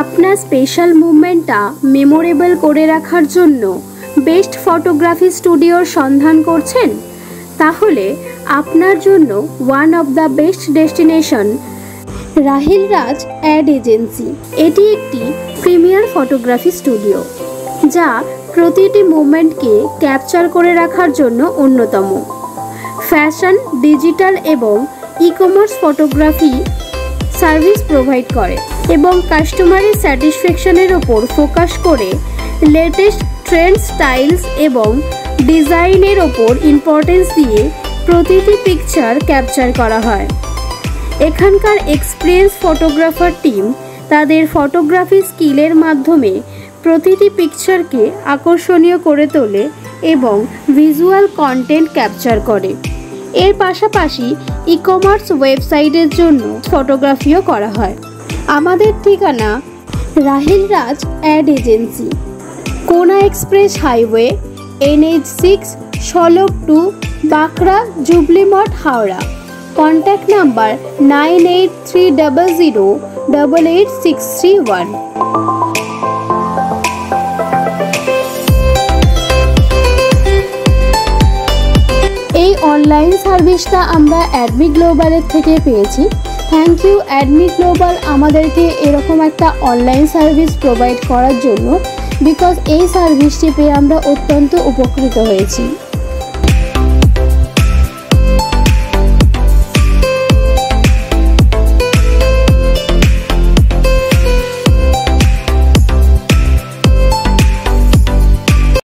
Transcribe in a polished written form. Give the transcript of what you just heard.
আপনার special মুভমেন্টটা memorable করে রাখার জন্য বেস্ট ফটোগ্রাফি স্টুডিওর সন্ধান করছেন? তাহলে আপনার জন্য one of the best destination Rahil Raj ad agency. এটি একটি প্রিমিয়ার ফটোগ্রাফি স্টুডিও যা প্রতিটি মুভমেন্টকে ক্যাপচার করে রাখার জন্য অন্যতম। ফ্যাশন, ডিজিটাল এবং e commerce photography service provide করে এবং কাস্টমারের স্যাটিসফ্যাকশনের ওপর ফোকাস করে লেটেস্ট ট্রেন্ড, স্টাইলস এবং ডিজাইনের ওপর ইম্পর্টেন্স দিয়ে প্রতিটি পিকচার ক্যাপচার করা হয়। এখানকার এক্সপিরিয়েন্স ফটোগ্রাফার টিম তাদের ফটোগ্রাফি স্কিলের মাধ্যমে প্রতিটি পিকচারকে আকর্ষণীয় করে তোলে এবং ভিজুয়াল কন্টেন্ট ক্যাপচার করে। এর পাশাপাশি ই কমার্স ওয়েবসাইটের জন্য ফটোগ্রাফিও করা হয়। আমাদের ঠিকানা Rahil Raj ad agency, Kona express highway, NH6, সলক 2, বাঁকড়া, জুবলি মঠ, হাওড়া। Contact number 9830088631। এই অনলাইন সার্ভিসটা আমরা অ্যাডমি গ্লোবালের থেকে পেয়েছি। থ্যাংক ইউ অ্যাডমি গ্লোবাল আমাদেরকে এরকম একটা অনলাইন সার্ভিস প্রোভাইড করার জন্য, বিকজ এই সার্ভিসটি পেয়ে আমরা অত্যন্ত উপকৃত হয়েছি।